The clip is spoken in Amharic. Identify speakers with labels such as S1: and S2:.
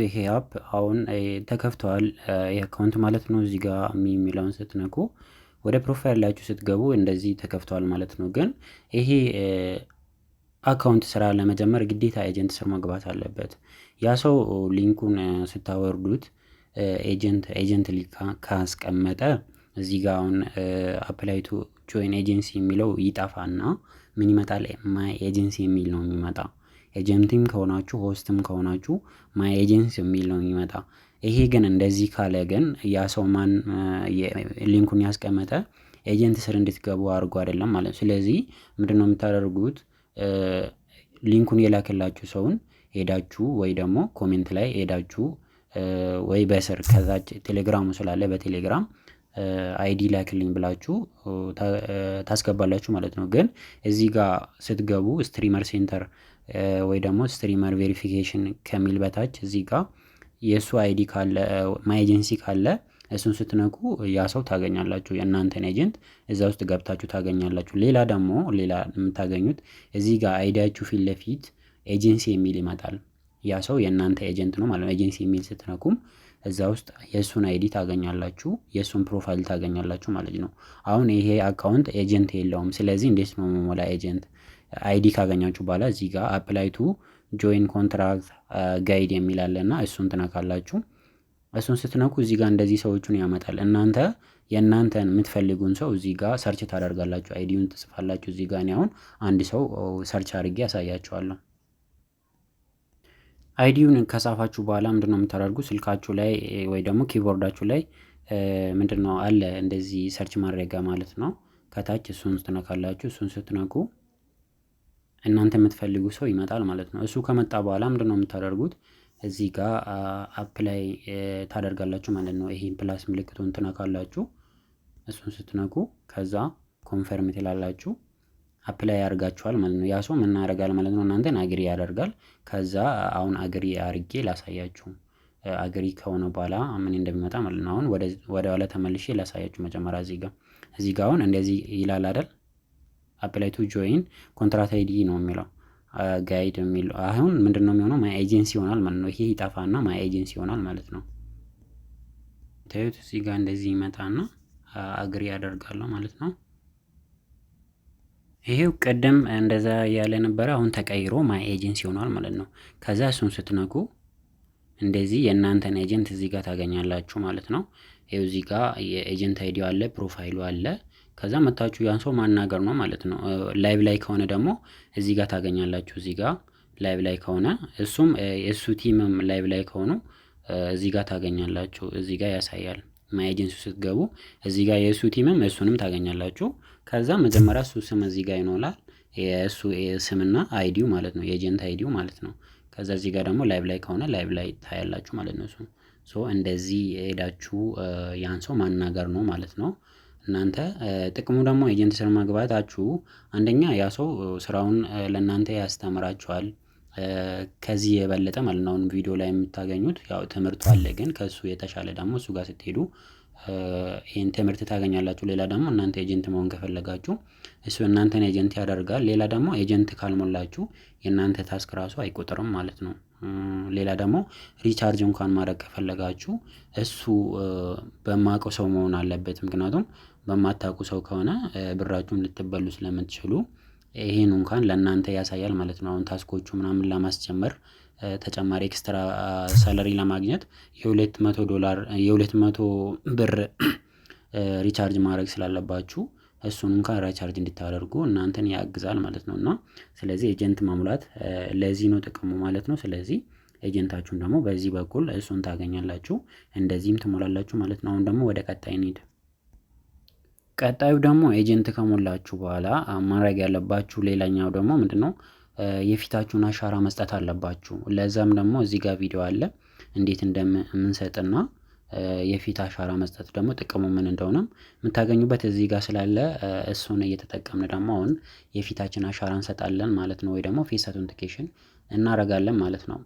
S1: ይሄ አፕ አሁን ተከፍቷል የአካውንት ማለት ነው። እዚህ ጋር የሚለውን ስትነኩ ወደ ፕሮፋይላችሁ ስትገቡ እንደዚህ ተከፍቷል ማለት ነው። ግን ይሄ አካውንት ስራ ለመጀመር ግዴታ ኤጀንት ስር መግባት አለበት። ያ ሰው ሊንኩን ስታወርዱት ኤጀንት ሊንክ ካስቀመጠ እዚህ ጋር አሁን አፕላይ ቱ ጆይን ኤጀንሲ የሚለው ይጠፋና ምን ይመጣል? ማይ ኤጀንሲ የሚል ነው የሚመጣ። ኤጀንቲም ከሆናችሁ ሆስትም ከሆናችሁ ማይ ኤጀንሲ የሚል ነው የሚመጣ። ይሄ ግን እንደዚህ ካለ ግን ያ ሰው ማን ሊንኩን ያስቀመጠ ኤጀንት ስር እንድትገቡ አድርጎ አይደለም ማለት ነው። ስለዚህ ምንድነው የምታደርጉት? ሊንኩን የላከላችሁ ሰውን ሄዳችሁ ወይ ደግሞ ኮሜንት ላይ ሄዳችሁ ወይ በስር ከዛች ቴሌግራሙ ስላለ በቴሌግራም አይዲ ላክልኝ ብላችሁ ታስገባላችሁ ማለት ነው። ግን እዚህ ጋር ስትገቡ ስትሪመር ሴንተር ወይ ደግሞ ስትሪመር ቬሪፊኬሽን ከሚል በታች እዚህ ጋር የእሱ አይዲ ካለ ማይ ኤጀንሲ ካለ እሱን ስትነኩ ያ ሰው ታገኛላችሁ። የእናንተን ኤጀንት እዛ ውስጥ ገብታችሁ ታገኛላችሁ። ሌላ ደግሞ ሌላ የምታገኙት እዚህ ጋር አይዲያችሁ ፊት ለፊት ኤጀንሲ የሚል ይመጣል። ያ ሰው የእናንተ ኤጀንት ነው ማለት ነው። ኤጀንሲ የሚል ስትነኩም እዛ ውስጥ የእሱን አይዲ ታገኛላችሁ፣ የእሱን ፕሮፋይል ታገኛላችሁ ማለት ነው። አሁን ይሄ አካውንት ኤጀንት የለውም። ስለዚህ እንዴት ነው መሞላ? ኤጀንት አይዲ ካገኛችሁ በኋላ እዚህ ጋር አፕላይ ቱ ጆይን ኮንትራክት ጋይድ የሚል አለና እሱን ትነካላችሁ። እሱን ስትነኩ እዚህ ጋር እንደዚህ ሰዎቹን ያመጣል። እናንተ የእናንተን የምትፈልጉን ሰው እዚህ ጋር ሰርች ታደርጋላችሁ፣ አይዲውን ትጽፋላችሁ። እዚህ ጋር እኔ አሁን አንድ ሰው ሰርች አድርጌ ያሳያችኋለሁ። አይዲውን ከጻፋችሁ በኋላ ምንድነው የምታደርጉ? ስልካችሁ ላይ ወይ ደግሞ ኪቦርዳችሁ ላይ ምንድነው አለ እንደዚህ ሰርች ማድረጊያ ማለት ነው። ከታች እሱን ትነካላችሁ። እሱን ስትነኩ እናንተ የምትፈልጉ ሰው ይመጣል ማለት ነው። እሱ ከመጣ በኋላ ምንድነው የምታደርጉት? እዚህ ጋር አፕላይ ታደርጋላችሁ ማለት ነው። ይሄን ፕላስ ምልክቱን ትነካላችሁ። እሱን ስትነኩ ከዛ ኮንፈርም ትላላችሁ። አፕላይ ያደርጋችኋል ማለት ነው። ያ ሰው ምን ያደርጋል ማለት ነው? እናንተን አግሪ ያደርጋል። ከዛ አሁን አግሪ አድርጌ ላሳያችሁ። አግሪ ከሆነ በኋላ ምን እንደሚመጣ ማለት ነው። አሁን ወደ ኋላ ተመልሼ ላሳያችሁ። መጀመሪያ እዚህ ጋር አሁን እንደዚህ ይላል አይደል? አፕላይ ቱ ጆይን ኮንትራት አይዲ ነው የሚለው ጋይድ የሚለው። አሁን ምንድነው የሚሆነው? ማይ ኤጀንሲ ይሆናል ማለት ነው። ይሄ ይጠፋና ማይ ኤጀንሲ ይሆናል ማለት ነው። ታዩት እዚህ ጋር እንደዚህ ይመጣና አግሪ ያደርጋለሁ ማለት ነው። ይሄው ቀደም እንደዛ ያለ ነበረ፣ አሁን ተቀይሮ ማይ ኤጀንሲ ይሆናል ማለት ነው። ከዛ እሱን ስትነኩ እንደዚህ የእናንተን ኤጀንት እዚህ ጋር ታገኛላችሁ ማለት ነው። ይሄው እዚህ ጋር የኤጀንት አይዲው አለ፣ ፕሮፋይሉ አለ። ከዛ መታችሁ ያን ሰው ማናገር ነው ማለት ነው። ላይቭ ላይ ከሆነ ደግሞ እዚህ ጋር ታገኛላችሁ። እዚህ ጋር ላይቭ ላይ ከሆነ እሱም የእሱ ቲምም ላይቭ ላይ ከሆኑ እዚህ ጋር ታገኛላችሁ። እዚህ ጋር ያሳያል። ማይ ኤጀንሲ ስትገቡ እዚህ ጋር የእሱ ቲምም እሱንም ታገኛላችሁ። ከዛ መጀመሪያ እሱ ስም እዚህ ጋር ይኖራል፣ የእሱ ስምና አይዲው ማለት ነው፣ የኤጀንት አይዲው ማለት ነው። ከዛ እዚህ ጋር ደግሞ ላይቭ ላይ ከሆነ ላይቭ ላይ ታያላችሁ ማለት ነው። ሶ እንደዚህ ሄዳችሁ ያን ሰው ማናገር ነው ማለት ነው። እናንተ ጥቅሙ ደግሞ ኤጀንት ስር መግባታችሁ አንደኛ ያ ሰው ስራውን ለእናንተ ያስተምራችኋል። ከዚህ የበለጠ ማለት ነው። አሁን ቪዲዮ ላይ የምታገኙት ያው ትምህርቱ አለ፣ ግን ከሱ የተሻለ ደግሞ እሱ ጋር ስትሄዱ ይሄን ትምህርት ታገኛላችሁ። ሌላ ደግሞ እናንተ ኤጀንት መሆን ከፈለጋችሁ እሱ እናንተን ኤጀንት ያደርጋል። ሌላ ደግሞ ኤጀንት ካልሞላችሁ የእናንተ ታስክ ራሱ አይቆጥርም ማለት ነው። ሌላ ደግሞ ሪቻርጅ እንኳን ማድረግ ከፈለጋችሁ እሱ በማውቀው ሰው መሆን አለበት። ምክንያቱም በማታውቁ ሰው ከሆነ ብራችሁን ልትበሉ ስለምትችሉ ይሄን እንኳን ለእናንተ ያሳያል ማለት ነው። አሁን ታስኮቹ ምናምን ለማስጨመር ተጨማሪ ኤክስትራ ሳለሪ ለማግኘት $200 $200 ብር ሪቻርጅ ማድረግ ስላለባችሁ እሱን እንኳን ሪቻርጅ እንድታደርጉ እናንተን ያግዛል ማለት ነው። እና ስለዚህ ኤጀንት መሙላት ለዚህ ነው ጥቅሙ ማለት ነው። ስለዚህ ኤጀንታችሁን ደግሞ በዚህ በኩል እሱን ታገኛላችሁ፣ እንደዚህም ትሞላላችሁ ማለት ነው። አሁን ደግሞ ወደ ቀጣይ እንሂድ። ቀጣዩ ደግሞ ኤጀንት ከሞላችሁ በኋላ ማድረግ ያለባችሁ ሌላኛው ደግሞ ምንድነው? የፊታችሁን አሻራ መስጠት አለባችሁ። ለዛም ደግሞ እዚህ ጋር ቪዲዮ አለ እንዴት እንደምንሰጥና የፊት አሻራ መስጠት ደግሞ ጥቅሙ ምን እንደሆነም የምታገኙበት እዚህ ጋር ስላለ እሱን እየተጠቀምን ደግሞ አሁን የፊታችን አሻራ እንሰጣለን ማለት ነው። ወይ ደግሞ ፌስ አውተንቲኬሽን እናደርጋለን ማለት ነው።